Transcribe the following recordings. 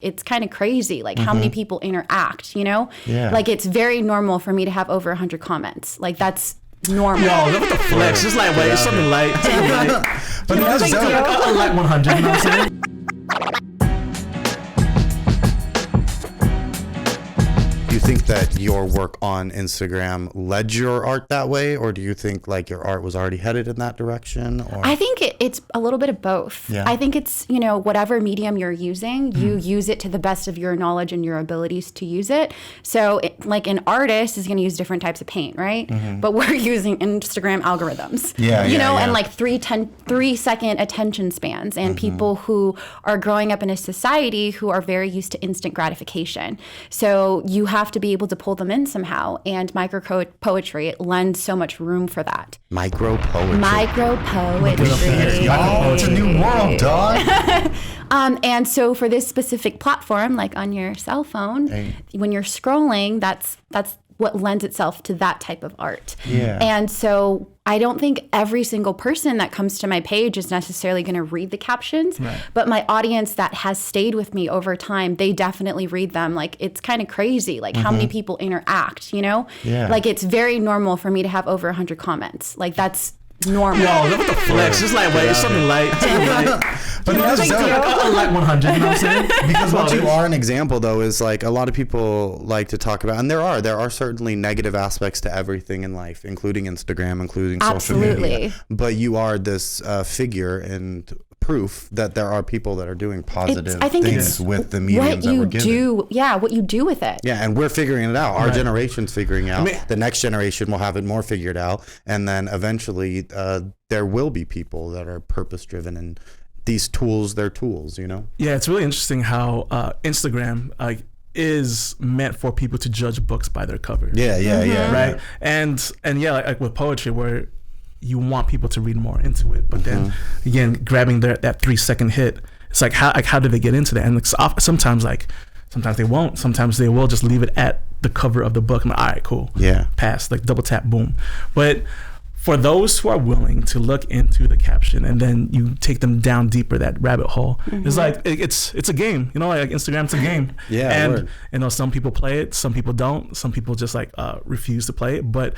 it's kind of crazy, like how many people interact, you know? Yeah. Like it's very normal for me to have over 100 comments. Like that's normal. Yo, look at the flex. Just like, wait, it's something light. But that is dope. I like 100, you know what I'm saying? Do you think that your work on Instagram led your art that way, or do you think like your art was already headed in that direction? Or? I think it's a little bit of both. Yeah. I think it's, you know, whatever medium you're using, you use it to the best of your knowledge and your abilities to use it. So like an artist is going to use different types of paint, right? But we're using Instagram algorithms, you know, and like 3-second attention spans, and people who are growing up in a society who are very used to instant gratification. So you have to be able to pull them in somehow, and micro poetry, it lends so much room for that. Micro poetry. Micro poetry. Yo, it's a new world, dog. And so for this specific platform, like on your cell phone, when you're scrolling, that's what lends itself to that type of art. Yeah. And so I don't think every single person that comes to my page is necessarily going to read the captions, but my audience that has stayed with me over time, they definitely read them. Like it's kind of crazy, like how many people interact, you know? Yeah. Like it's very normal for me to have over 100 comments. Like that's normal. Yo, look at the flex. Just like, wait, it's something light. But that is dope. I like 100, you know what I'm saying? Because what you are an example though is like a lot of people like to talk about, and there are certainly negative aspects to everything in life, including Instagram, including social media. But you are this figure and proof that there are people that are doing positive things with the mediums that we're given. What you do with it. Yeah, and we're figuring it out. Our generation's figuring out. The next generation will have it more figured out, and then eventually there will be people that are purpose-driven, and these tools, they're tools, you know? Yeah, it's really interesting how Instagram is meant for people to judge books by their cover. Yeah. Right? And yeah, like with poetry, where you want people to read more into it, but then again, grabbing that 3-second hit, it's like how do they get into that? And sometimes they won't. Sometimes they will just leave it at the cover of the book. I'm like, all right, cool. Yeah. Pass, like double tap, boom. But for those who are willing to look into the caption and then you take them down deeper that rabbit hole, it's like it's a game, you know, like Instagram's a game. And you know, some people play it, some people don't, some people just like refuse to play it. But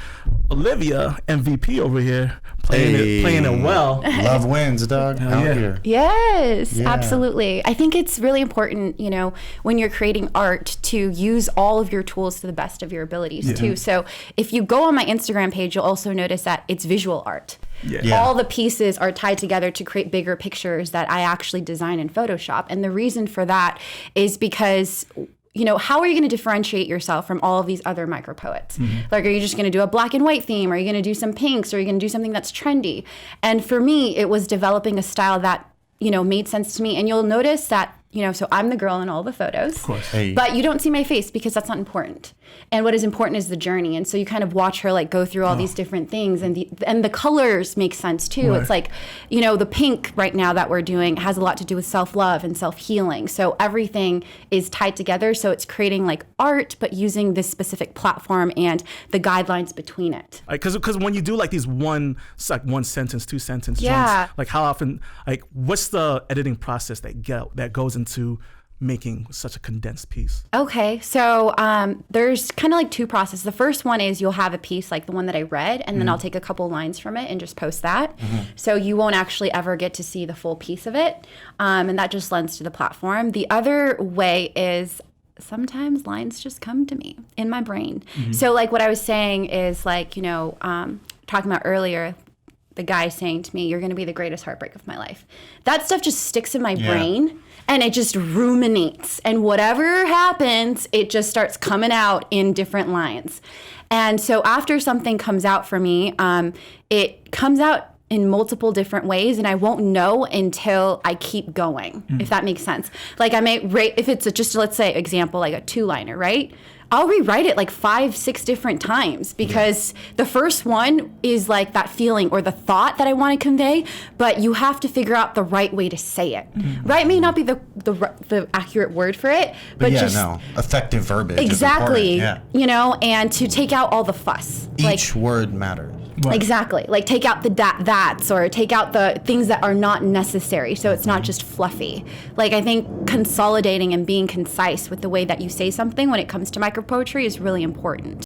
Olivia MVP over here playing it well. Love wins, dog. Out here. Yes, absolutely. I think it's really important, you know, when you're creating art to use all of your tools to the best of your abilities too. So if you go on my Instagram page, you'll also notice that it's visual art. All the pieces are tied together to create bigger pictures that I actually design in Photoshop. And the reason for that is because, you know, how are you going to differentiate yourself from all of these other micro poets? Like, are you just going to do a black and white theme? Are you going to do some pinks? Or are you going to do something that's trendy? And for me, it was developing a style that, you know, made sense to me. And you'll notice that, you know, so I'm the girl in all the photos, of course. But you don't see my face because that's not important. And what is important is the journey. And so you kind of watch her like go through all these different things, and the colors make sense too. It's like, you know, the pink right now that we're doing has a lot to do with self-love and self-healing. So everything is tied together. So it's creating like art, but using this specific platform and the guidelines between it. Because when you do like these one sentence, 2-sentence joints, like how often, like what's the editing process that goes into making such a condensed piece? Okay, so there's kind of like two processes. The first one is you'll have a piece like the one that I read, and then I'll take a couple lines from it and just post that. So you won't actually ever get to see the full piece of it, and that just lends to the platform. The other way is sometimes lines just come to me in my brain. So like what I was saying is like, you know, talking about earlier, the guy saying to me, "You're going to be the greatest heartbreak of my life." That stuff just sticks in my brain, and it just ruminates. And whatever happens, it just starts coming out in different lines. And so after something comes out for me, it comes out in multiple different ways, and I won't know until I keep going, if that makes sense. Like I may rate, if it's just, let's say, example, like a 2-liner, right? I'll rewrite it like 5-6 different times because the first one is like that feeling or the thought that I want to convey, but you have to figure out the right way to say it. Right may not be the accurate word for it, but just effective verbiage. Exactly. Is important. You know, and to take out all the fuss. Each word matters. Right. Exactly. Like take out the that's, or take out the things that are not necessary, so it's not just fluffy. Like I think consolidating and being concise with the way that you say something when it comes to micropoetry is really important.